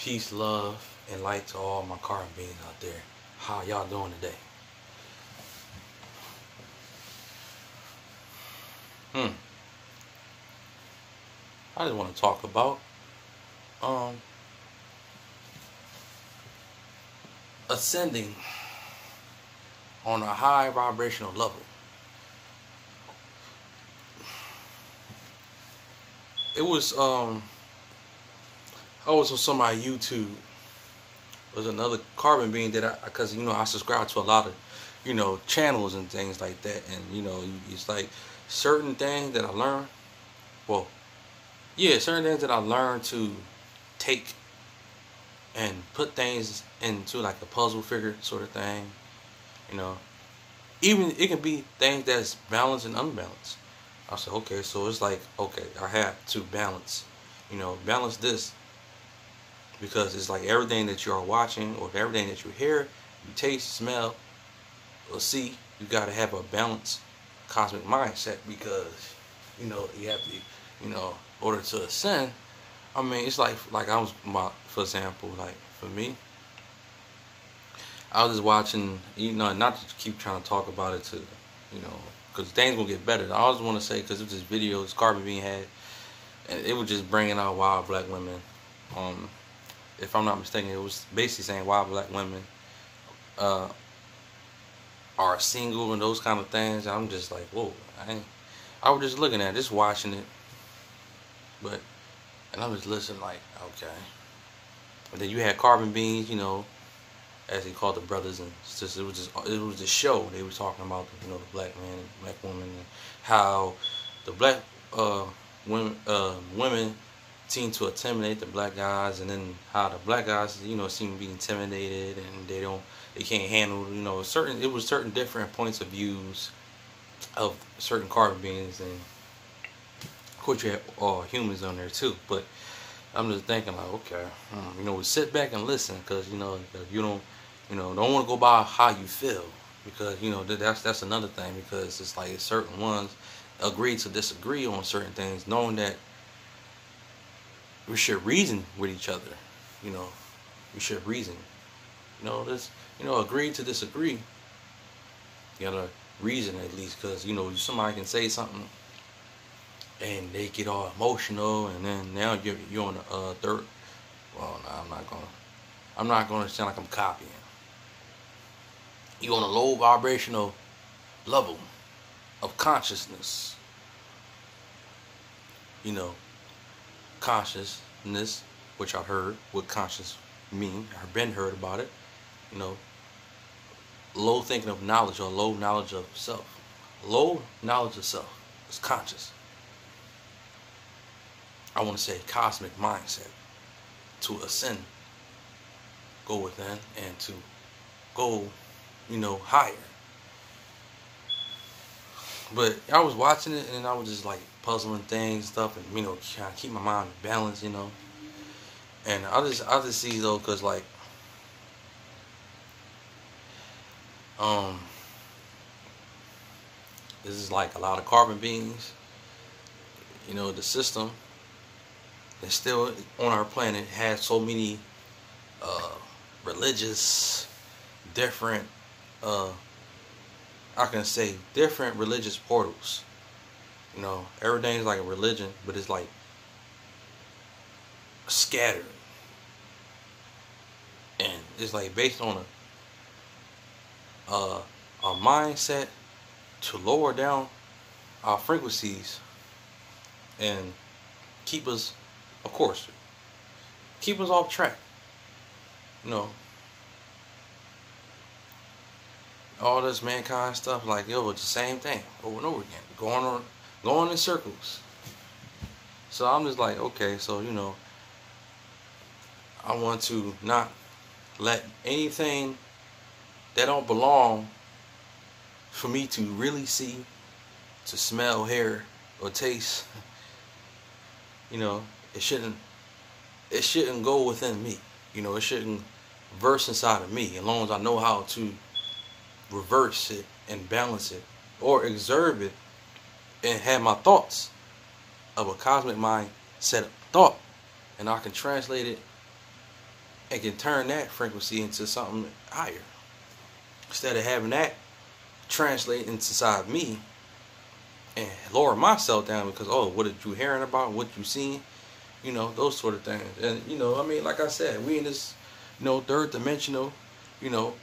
Peace, love, and light to all my carbon beings out there. How y'all doing today? I just want to talk about um ascending on a high vibrational level. It was I was on somebody YouTube. It was another carbon being that because I subscribe to a lot of channels and things like that, and it's like certain things that I learned. Well, yeah, certain things that I learned to take and put things into like a puzzle figure sort of thing. You know, even it can be things that's balanced and unbalanced. I said, okay, so it's like, okay, I have to balance, balance this, because it's like everything that you are watching or everything that you hear, you taste, smell, or see, you got to have a balanced cosmic mindset, because you have to, in order to ascend. I mean, it's like for example, like for me, I was just watching, not to keep trying to talk about it to, because things gonna get better. I just want to say, because it was this video this Carbon Bean had, and it was just bringing out wild black women. If I'm not mistaken, it was basically saying wild black women are single and those kind of things. I'm just like, whoa. I was just looking at it, just watching it, and I was listening like, okay. But then you had Carbon Beans, as he called the brothers and sisters. It was a show. They were talking about the black man and black woman, and how the black women seem to intimidate the black guys, and then how the black guys seem to be intimidated, and they can't handle certain different points of views of certain carbon beings, and of course you have humans on there too. But I'm just thinking like, okay, we sit back and listen, because you don't want to go by how you feel, because that's another thing, because it's like certain ones agree to disagree on certain things, knowing that we should reason with each other. We should reason. Agree to disagree. You gotta reason at least, because somebody can say something and they get all emotional, and then now you're on the third. Well, no, I'm not gonna sound like I'm copying. You're on a low vibrational level of consciousness. Consciousness, which I heard what conscious mean. I've been heard about it. Low thinking of knowledge, or low knowledge of self. Low knowledge of self is conscious. I want to say cosmic mindset, to ascend, go within, and to go, higher. But I was watching it, and I was just like puzzling things and stuff, and trying to keep my mind balanced, and I just see though, because like this is like a lot of carbon beings, the system that's still on our planet has so many religious different I can say different religious portals. Everything's like a religion, but it's like scattered, and it's like based on a mindset to lower down our frequencies and keep us, of course, keep us off track. All this mankind stuff, like, it's the same thing over and over again, going in circles. So I'm just like, okay, so I want to not let anything that don't belong for me to really see, to smell, hear, or taste. It shouldn't go within me. It shouldn't verse inside of me, as long as I know how to reverse it and balance it, or observe it, and have my thoughts of a cosmic mind set up thought, and I can translate it and can turn that frequency into something higher. Instead of having that translate inside me and lower myself down because, oh, what are you hearing about, what you seeing, you know, those sort of things. And, you know, I mean, like I said, we in this, you know, third dimensional, you know,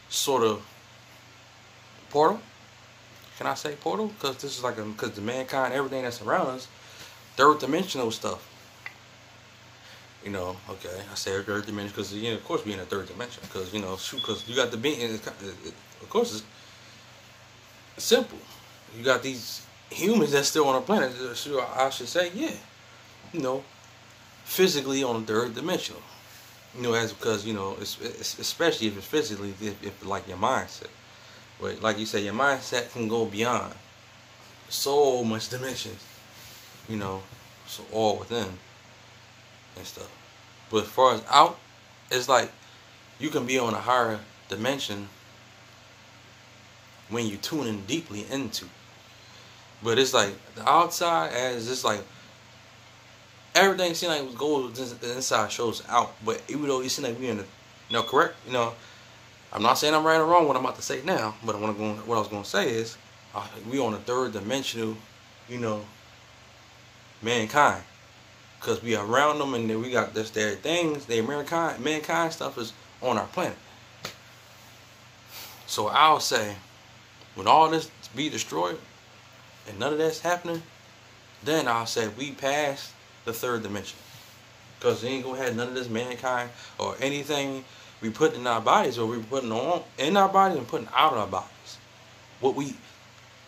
sort of portal. Can I say portal? Because this is like because the mankind, everything that's around us, third dimensional stuff. You know, okay, I say third dimension because, you know, of course we in a third dimension because, you know, shoot, because you got the being, of course it's simple. You got these humans that's still on the planet, I should say, yeah, you know, physically on the third dimensional. You know, as because, you know, it's especially if it's physically, if like your mindset. But like you said, your mindset can go beyond so much dimensions, you know, so all within and stuff. But as far as out, it's like you can be on a higher dimension when you tune in deeply into. But it's like the outside, as it's like everything seems like goes, the inside shows out. But even though it seems like we in the, you know, correct, you know, I'm not saying I'm right or wrong what I'm about to say now, but what I was going to say is we on a third dimensional, you know, mankind. Because we are around them, and then we got this, their things, their mankind stuff is on our planet. So I'll say, when all this be destroyed, and none of that's happening, then I'll say we passed the third dimension. Because they ain't gonna have none of this mankind or anything we put in our bodies, or we putting on in our bodies and putting out of our bodies. What we,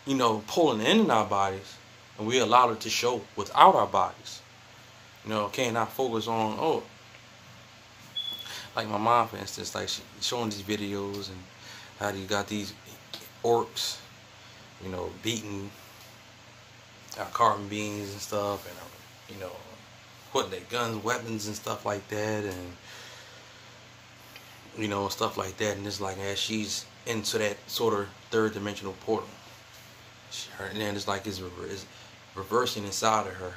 you know, pulling in our bodies, and we allow it to show without our bodies. You know, cannot focus on, oh, like my mom, for instance, like she showing these videos and how you got these orcs, you know, beating carbon beans and stuff, and, you know, putting their guns, weapons and stuff like that, and, you know, stuff like that. And it's like, as she's into that sort of third dimensional portal, and then it's like it's reversing inside of her.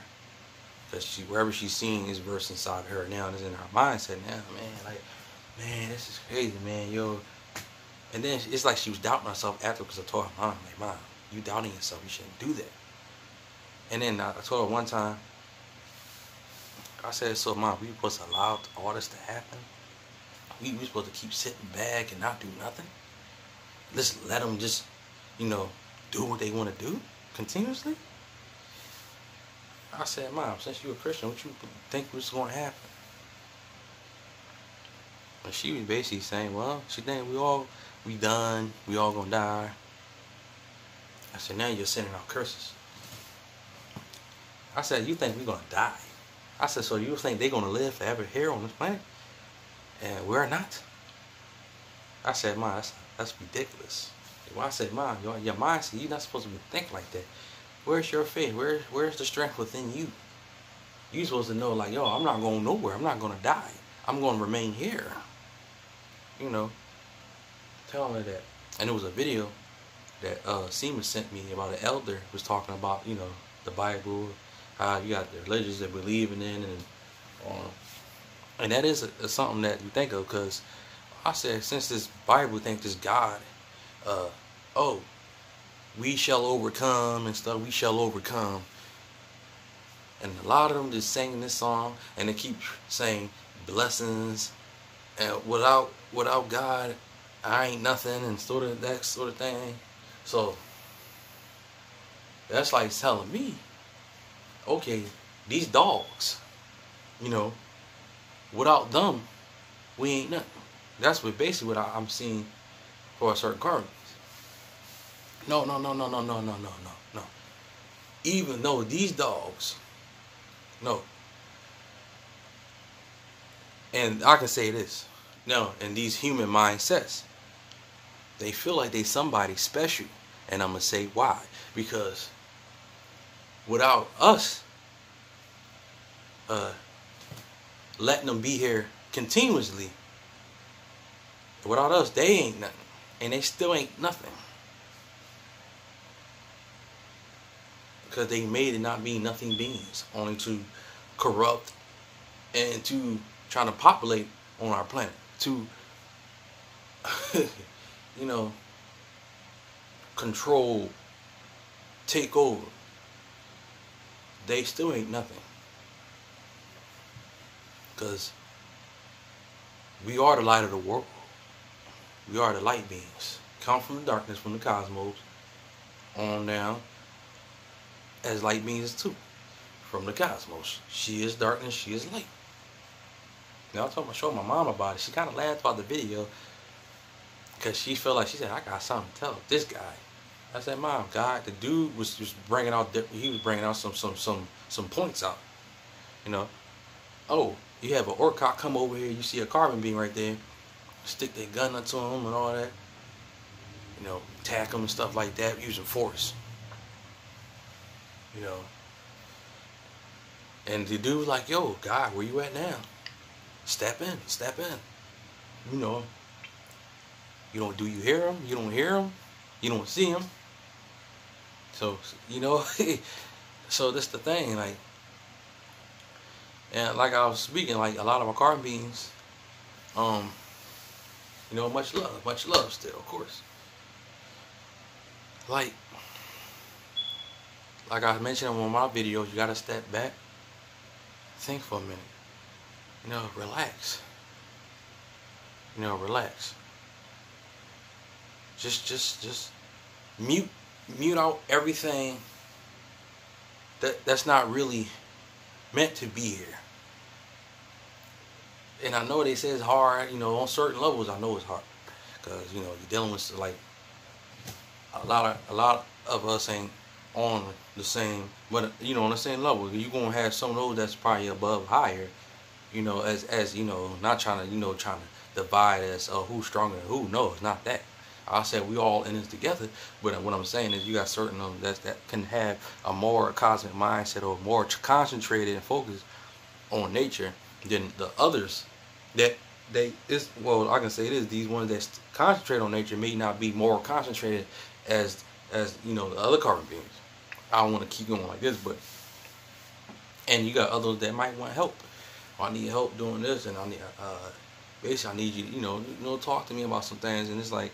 Because wherever she's seeing is reversing inside of her now, and it's in her mindset now, man, like, man, this is crazy, man, yo. And then it's like she was doubting herself after, because I told her, Mom, like, Mom, you doubting yourself, you shouldn't do that. And then I told her one time, I said, so Mom, we supposed to allow all this to happen? We supposed to keep sitting back and not do nothing? Just let them just, you know, do what they want to do continuously? I said, Mom, since you're a Christian, what you think was going to happen? And she was basically saying, well, she think we done, we all gonna die. I said, now you're sending out curses. I said, you think we're gonna die? I said, so you think they're gonna live forever here on this planet? And we're not? I said, Mom, that's ridiculous. Well, I said, Mom, your mindset, you're not supposed to think like that. Where's your faith? Where's the strength within you? You're supposed to know, like, yo, I'm not going nowhere. I'm not going to die. I'm going to remain here. You know, telling her that. And it was a video that Seema sent me about an elder was talking about, you know, the Bible, how you got the religions that believe in it, and that is something that you think of, because I said, since this Bible thinks this God, oh, we shall overcome and stuff, we shall overcome. And a lot of them just singing this song, and they keep saying blessings, and without God, I ain't nothing, and sort of that sort of thing. So that's like telling me, okay, these dogs, you know, without them, we ain't nothing. That's what basically what I'm seeing for a certain carbon. No. Even though these dogs, no. And I can say this, no, and these human mindsets, they feel like they somebody special. And I'm going to say why. Because without us letting them be here continuously, without us, they ain't nothing. And they still ain't nothing. Because they made it not be nothing beings, only to corrupt and to trying to populate on our planet to, you know, control, take over, they still ain't nothing. Because we are the light of the world. We are the light beings. Come from the darkness, from the cosmos, on down as light beings too. From the cosmos. She is darkness, she is light. Now I showed my mom about it. She kind of laughed about the video because she felt like, she said, I got something to tell this guy. I said, Mom, God, the dude was just bringing out, he was bringing out some points out. You know, oh, you have an Orcot come over here, you see a carbon beam right there, stick their gun into him and all that. You know, attack them and stuff like that using force. You know, and the dude was like, yo, God, where you at now? Step in, step in. You know, you don't, do you hear him? You don't hear him? You don't see him? So, you know, so this the thing, like, and like I was speaking, like a lot of our carbon beings, you know, much love still, of course. Like I mentioned in one of my videos, you gotta step back, think for a minute. You know, relax. You know, relax. Just mute out everything that's not really meant to be here. And I know they say it's hard, you know, on certain levels. I know it's hard because, you know, you're dealing with, like, a lot of us ain't on the same, but, you know, on the same level. You're gonna have some of those that's probably above, higher, you know, as you know, not trying to, you know, trying to divide us, who's stronger than who. No, it's not that. I said we all in this together, but what I'm saying is you got certain of them that can have a more cosmic mindset or more concentrated and focused on nature than the others. That well, I can say this: these ones that concentrate on nature may not be more concentrated as you know, the other carbon beings. I don't want to keep going like this, but and you got others that might want help. I need help doing this, and I need basically I need you, you know, talk to me about some things. And it's like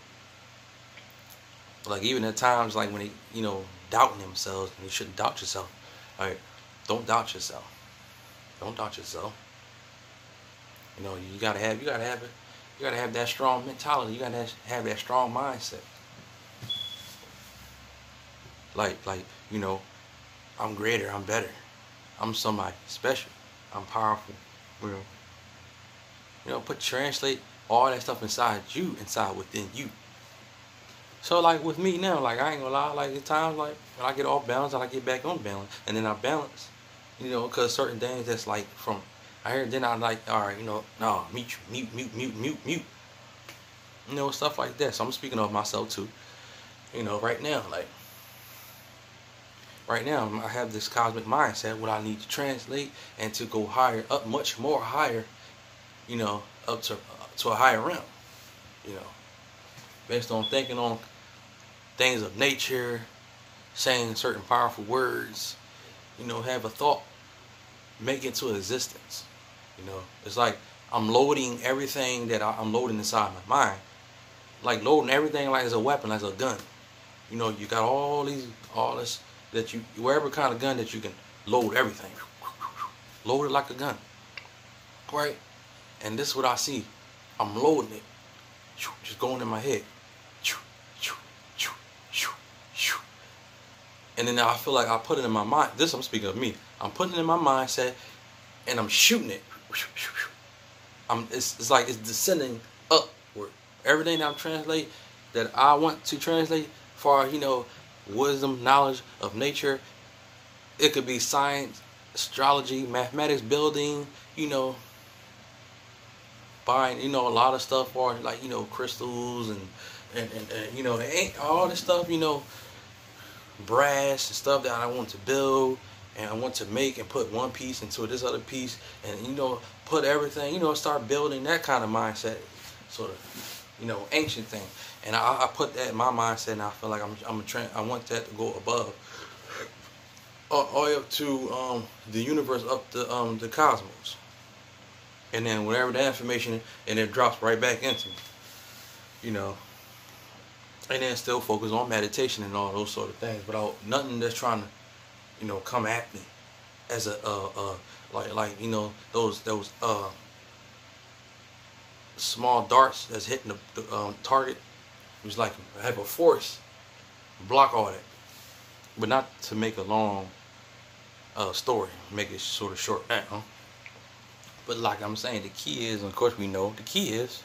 even at times, like when they, you know, doubting themselves, and you shouldn't doubt yourself. All right, don't doubt yourself. Don't doubt yourself. You know, you gotta have that strong mentality. You gotta have that strong mindset. Like you know, I'm greater. I'm better. I'm somebody special. I'm powerful. You know, translate all that stuff inside within you. So like with me now, like I ain't gonna lie, like at times, like when I get off balance, I get back on balance, and then I balance, you know, because certain things that's like from I hear, then I like, all right, you know, no, mute, you know, stuff like that. So I'm speaking of myself too, you know, right now, I have this cosmic mindset, what I need to translate and to go higher, up much more higher, you know, up to a higher realm, you know, based on thinking on things of nature, saying certain powerful words, you know, have a thought, make it to existence. You know, it's like I'm loading everything that I'm loading inside my mind, like loading everything like it's a weapon, like a gun. You know, you got all this that you, whatever kind of gun that you can load everything, load it like a gun, right? And this is what I see. I'm loading it, just going in my head. And then I feel like I put it in my mind. This, I'm speaking of me. I'm putting it in my mindset, and I'm shooting it. It's like it's descending upward. Everything that I'm translate, that I want to translate for, you know, wisdom, knowledge of nature. It could be science, astrology, mathematics, building, you know, buying, you know, a lot of stuff for, like, you know, crystals and you know, all this stuff, you know, brass and stuff that I want to build and I want to make and put one piece into this other piece, and, you know, put everything, you know, start building that kind of mindset, sort of, you know, ancient thing. And I put that in my mindset, and I feel like I want that to go above, all the way up to the universe, up the cosmos. and then whatever that information, and it drops right back into me, you know. And then still focus on meditation and all those sort of things, without nothing that's trying to, you know, come at me as a like you know, those small darts that's hitting the target. It was like have a force block all that. But not to make a long story, make it sort of short now. But like I'm saying, the key is, and of course we know, the key is,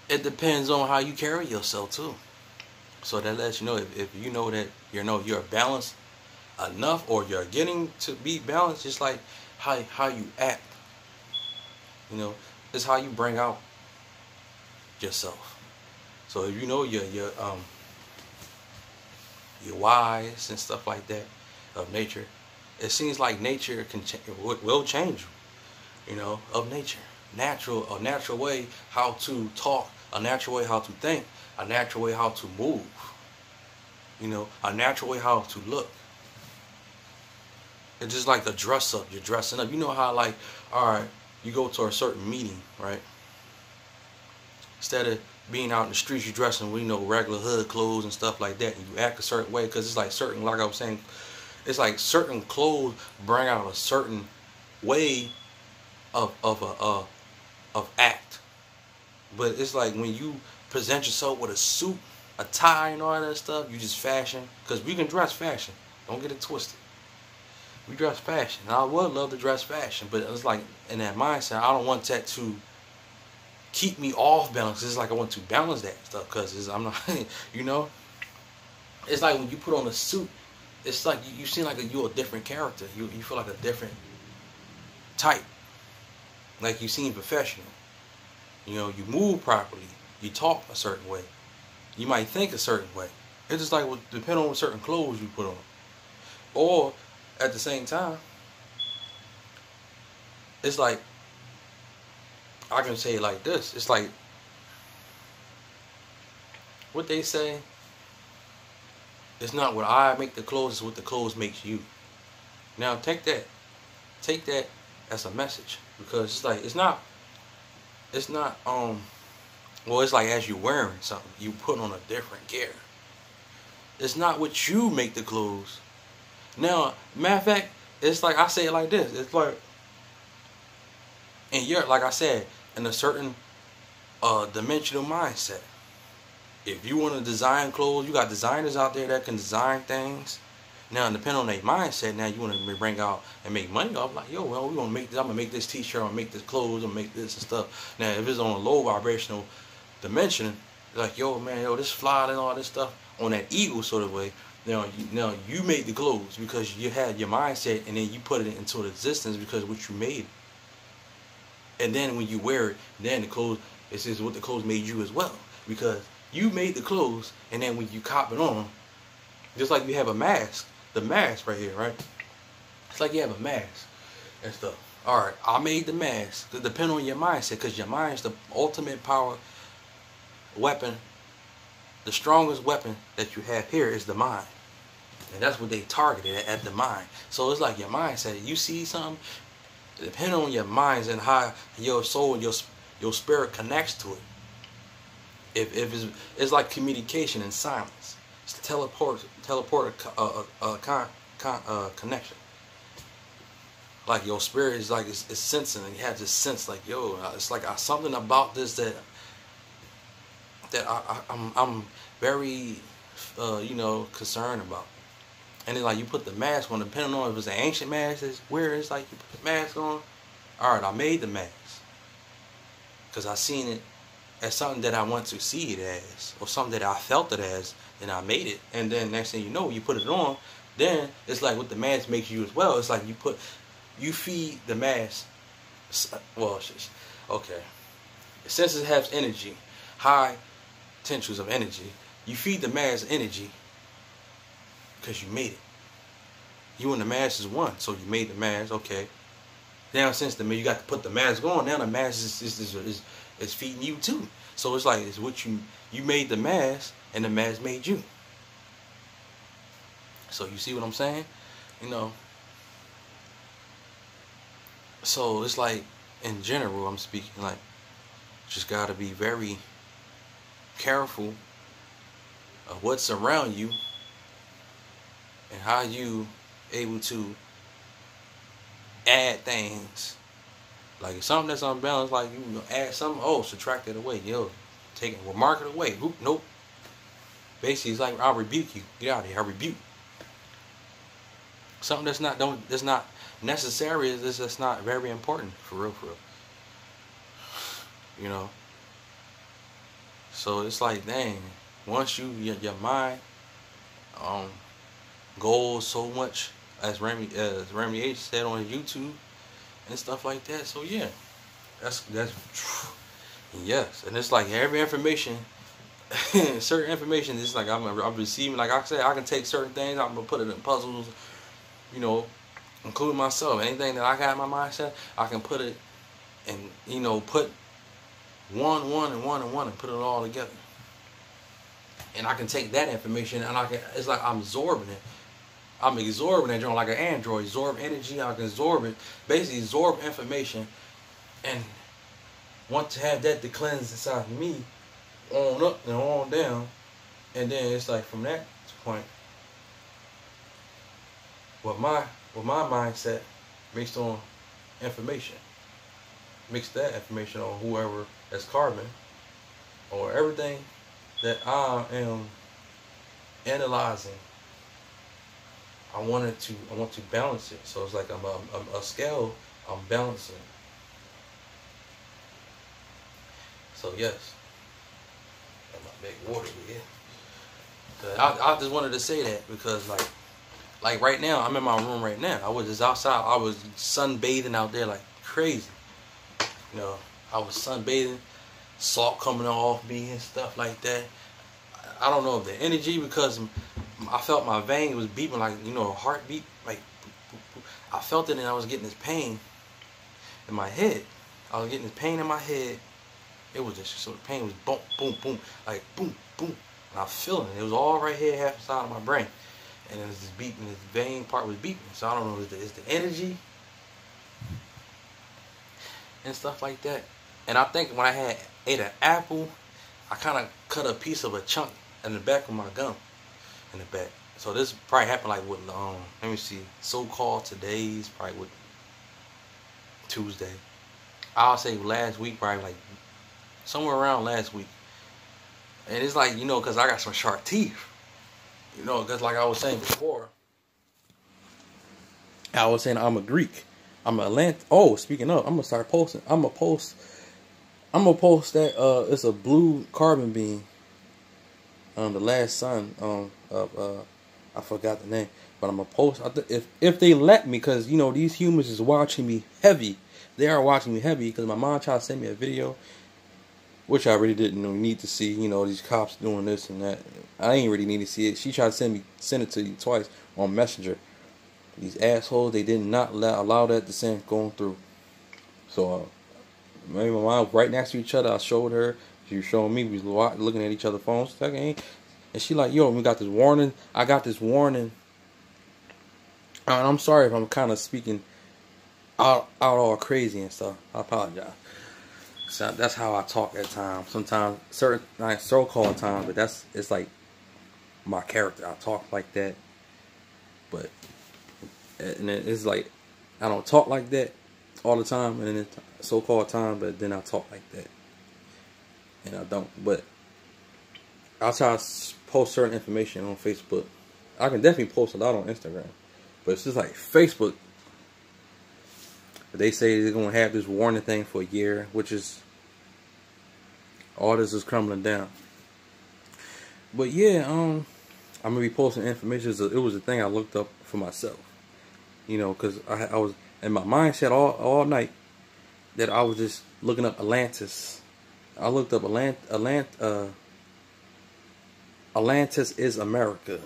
it depends on how you carry yourself too. So that lets you know, if you know that you're balanced enough, or you're getting to be balanced, just like how you act. You know, it's how you bring out yourself. So if you know you're wise and stuff like that of nature, it seems like nature will change you. You know, of nature, a natural way how to talk, a natural way how to think, a natural way how to move. You know, a natural way how to look. It's just like the dress up. You're dressing up. You know how, like, all right, you go to a certain meeting, right? Instead of being out in the streets, you dressing with, you know, regular hood clothes and stuff like that, and you act a certain way, because it's like certain, like I was saying, it's like certain clothes bring out a certain way of act. But it's like when you present yourself with a suit, a tie, and all that stuff, you just fashion, because we can dress fashion. Don't get it twisted. We dress fashion. And I would love to dress fashion, but it's like in that mindset, I don't want that to keep me off balance. It's like I want to balance that stuff, because I'm not, you know. It's like when you put on a suit, it's like you seem like you're a different character. You feel like a different type. Like you seem professional. You know, you move properly. You talk a certain way. You might think a certain way. It's just like, well, depending on what certain clothes you put on. Or at the same time, it's like, I can say it like this. It's like what they say, it's not what I make the clothes, it's what the clothes makes you. Now take that as a message, because it's like it's not well, it's like as you're wearing something, you put on a different gear. It's not what you make the clothes. Now, matter of fact, it's like I say it like this. It's like, and you're, like I said, in a certain dimensional mindset. If you want to design clothes, you got designers out there that can design things. Now, depending on their mindset, now you want to bring out and make money off. Like, yo, well, we gonna make this. I'm gonna make this T-shirt. I'm gonna make this clothes. I'm gonna make this and stuff. Now, if it's on a low vibrational dimension, like, yo, man, yo, this fly and all this stuff on that ego sort of way. Now you made the clothes because you had your mindset, and then you put it into existence because of what you made. And then when you wear it, then the clothes, it's just what the clothes made you as well, because you made the clothes, and then when you cop it on, just like you have a mask. The mask right here, right? It's like you have a mask and stuff. All right, I made the mask. Depending on your mindset, because your mind is the ultimate power weapon. The strongest weapon that you have here is the mind, and that's what they targeted at the mind. So it's like your mindset. You see something, depending on your minds and how your soul and your spirit connects to it. If it's like communication and silence. It's teleport connection. Like your spirit is like it's sensing, and you have this sense like, yo, it's like something about this that I'm very you know, concerned about. And then like you put the mask on, depending on if it's an ancient mask that's weird, it's like you put the mask on. All right, I made the mask because I seen it as something that I want to see it as, or something that I felt it as, and I made it. And then next thing you know, you put it on, then it's like what the mask makes you as well. It's like you feed the mask. Well, okay. Since it has energy, high potentials of energy, you feed the mask energy because you made it. You and the mask is one, so you made the mask. Okay. Now since you got to put the mask on, now the mask is feeding you too. So it's like it's what you made the mask, and the mask made you. So you see what I'm saying? You know. So it's like, in general, I'm speaking, like, just gotta be very careful of what's around you and how you able to add things. Like if something that's unbalanced, like you add something, oh, subtract it away, yo, take it, well, mark it away. Oop, nope. Basically, it's like, I'll rebuke you. Get out of here. I rebuke. Something that's not necessary, is that's not very important, for real, for real. You know. So it's like, dang, once your mind goes so much, as Remy H said on YouTube and stuff like that. So yeah, that's yes, and it's like every information, certain information is like I'm receiving. Like I said, I can take certain things, I'm gonna put it in puzzles, you know, including myself. Anything that I got in my mindset, I can put it and, you know, put one and put it all together. And I can take that information and it's like I'm absorbing it. I'm absorbing it, like an android, absorb energy. I can absorb it, basically absorb information, and want to have that to cleanse inside of me, on up and on down, and then it's like from that point, with my mindset based on information, mix that information on whoever that's carbon, or everything that I am analyzing. I want to balance it. So it's like I'm a scale. I'm balancing. So yes, got my big water here. I just wanted to say that because like right now, I'm in my room right now. I was just outside. I was sunbathing out there like crazy. You know, I was sunbathing, salt coming off me and stuff like that. I don't know if the energy, because I felt my vein was beeping like, you know, a heartbeat, like I felt it, and I was getting this pain in my head. I was getting this pain in my head. It was just, so the pain was boom, boom, boom, like boom, boom, and I was feeling it. It was all right here, half the side of my brain, and it was just beeping. This vein part was beeping. So I don't know, is the energy and stuff like that. And I think when I ate an apple, I kind of cut a piece of a chunk in the back of my gum, in the back. So this probably happened like with let me see, so-called today's probably with Tuesday. I'll say last week, probably like somewhere around last week. And it's like, you know, because I got some sharp teeth, you know, because like I was saying before, I was saying I'm a Greek, I'm an Atlantic. Oh, speaking of, I'm gonna start posting. I'm gonna post that it's a blue carbon beam. The last son of I forgot the name, but I'm gonna post if they let me, because you know these humans is watching me heavy. They are watching me heavy because my mom tried to send me a video, which I really didn't need to see. You know, these cops doing this and that. I ain't really need to see it. She tried to send it to you twice on Messenger. These assholes, they did not allow that to send going through. So maybe my mom right next to each other. I showed her. She was showing me. We was looking at each other's phones. And she like, yo, we got this warning. I got this warning. And I'm sorry if I'm kind of speaking out all crazy and stuff. I apologize. So that's how I talk at times. Sometimes certain like so-called times, but it's like my character. I talk like that, but and it's like I don't talk like that all the time, and then it's so-called time, but then I talk like that, and I don't. But I'll try to post certain information on Facebook. I can definitely post a lot on Instagram, but it's just like Facebook. They say they're gonna have this warning thing for a year, which is all this is crumbling down. But yeah, I'm gonna be posting information. It was a thing I looked up for myself, you know, because I was in my mindset all night that I was just looking up Atlantis. I looked up Atlantis is America.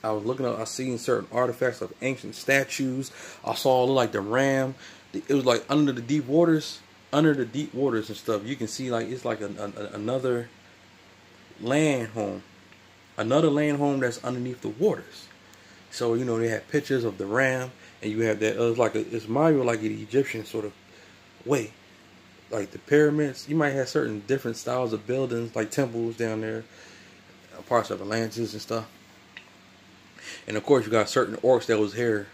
I was looking up. I seen certain artifacts of ancient statues. I saw like the ram. It was like under the deep waters and stuff. You can see like it's like another land home that's underneath the waters. So you know they had pictures of the ram, and you have that. It's Mario like an Egyptian sort of way, like the pyramids. You might have certain different styles of buildings, like temples down there, parts of Atlantis and stuff. And of course, you got certain orcs that was here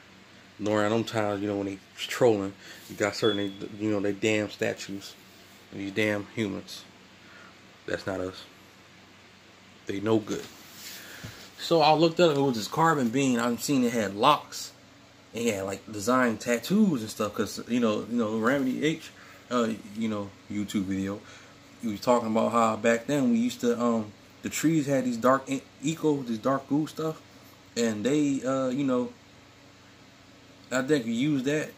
during them times. You know, when they was trolling, you got certain, you know, they damn statues, and these damn humans. That's not us. They no good. So I looked up, it was this carbon being. I've seen it had locks. It had like design tattoos and stuff. Cause you know, Remedy H, you know, YouTube video. He was talking about how back then we used to, the trees had these dark this dark goo stuff, and they, you know, I think we used that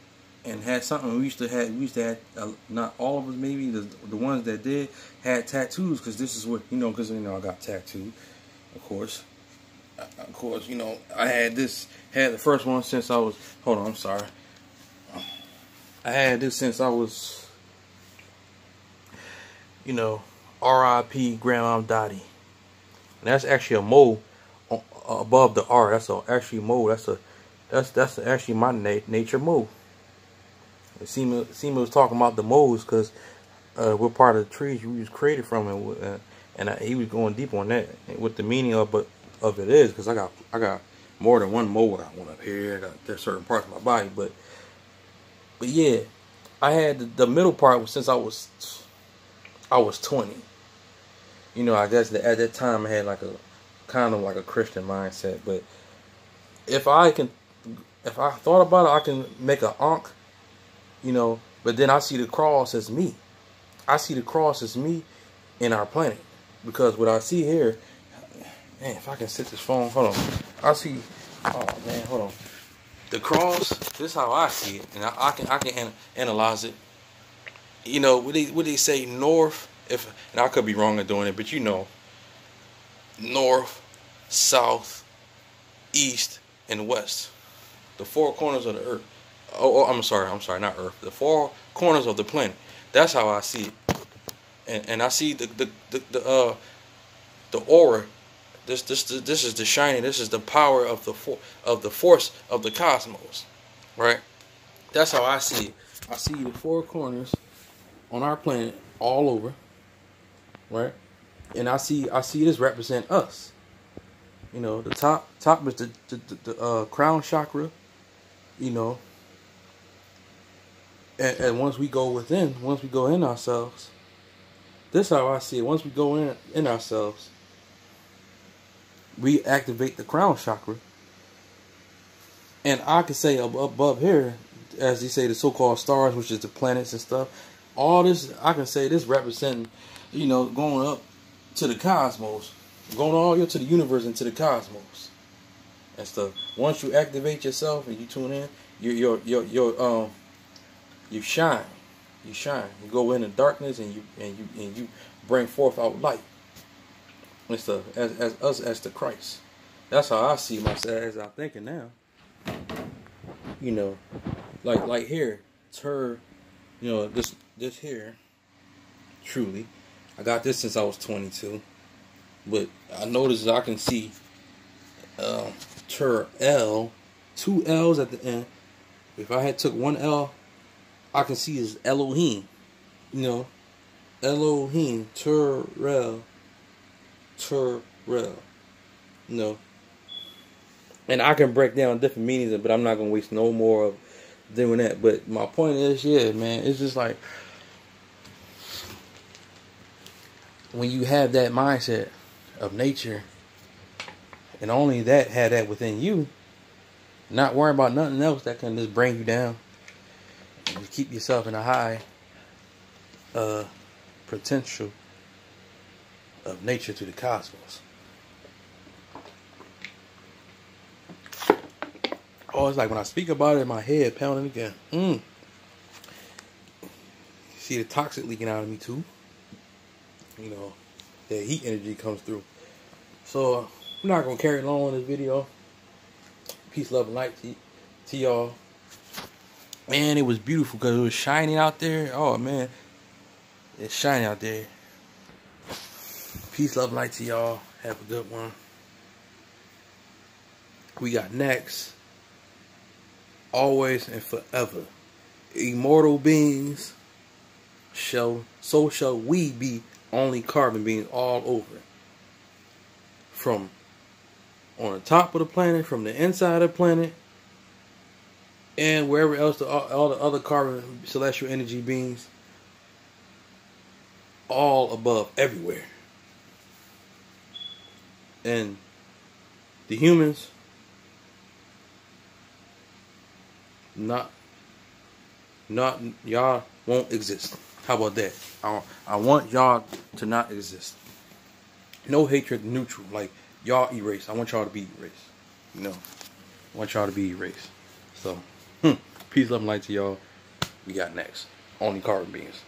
and had something. We used to have not all of us, maybe the ones that did had tattoos, because this is what, you know, because, you know, I got tattooed, of course, you know, I had the first one since I was, hold on, I'm sorry, I had this since I was, you know, R.I.P. Grandma Dottie, and that's actually a mole above the R. That's actually a mole. That's actually my nature mole. Seema was talking about the moles because we're part of the trees we was created from, and he was going deep on that, what the meaning of it is, because I got more than one mole. I got one up here. I got there's certain parts of my body, but yeah, I had the middle part since I was 20. You know, I guess at that time I had like a kind of like a Christian mindset, but if I thought about it, I can make an ankh, you know, but then I see the cross as me. I see the cross as me in our planet, because what I see here, man, if I can set this phone, hold on, I see, oh man, hold on, the cross. This is how I see it, and I can analyze it. You know, would they say north? And I could be wrong in doing it, but you know, north, south, east, and west, the four corners of the earth. Oh, I'm sorry, not earth. The four corners of the planet. That's how I see it, and I see the aura. This is the shining. This is the power of the force of the cosmos, right? That's how I see it. I see the four corners on our planet all over, right? And I see this represent us. You know, the top is the crown chakra. You know, and once we go in ourselves, this is how I see it. Once we go in ourselves, we activate the crown chakra. And I could say above here, as they say, the so-called stars, which is the planets and stuff, all this, I can say this representing, you know, going up to the cosmos, going all the way to the universe and to the cosmos and stuff. Once you activate yourself and you tune in, you shine. You shine. You go into darkness and you bring forth out light and stuff, as us as the Christ. That's how I see myself as I'm thinking now. You know, like here, it's her. You know, this here. Truly, I got this since I was 22, but I noticed I can see L, two L's at the end. If I had took one L, I can see is Elohim. You know, Elohim, Terrell. You know, and I can break down different meanings, but I'm not gonna waste no more of doing that. But my point is, yeah, man, it's just like when you have that mindset of nature, and only that had that within you, not worrying about nothing else that can just bring you down, and you keep yourself in a high potential of nature to the cosmos. Oh, it's like when I speak about it, my head pounding again. See the toxic leaking out of me too. You know, that heat energy comes through. So I'm not gonna carry long on this video. Peace, love, and light to y'all. Man, it was beautiful because it was shining out there. Oh man, it's shining out there. Peace, love, and light to y'all. Have a good one. We got next. always and forever. Immortal beings so shall we be only carbon beings all over. From on the top of the planet, from the inside of the planet, and wherever else all the other carbon celestial energy beings, all above, everywhere. And the humans, not y'all won't exist. How about that? I want y'all to not exist. No hatred, neutral. Like, y'all erased. I want y'all to be erased. You know, I want y'all to be erased. So, peace, love, and light to y'all. We got next. Only carbon beings.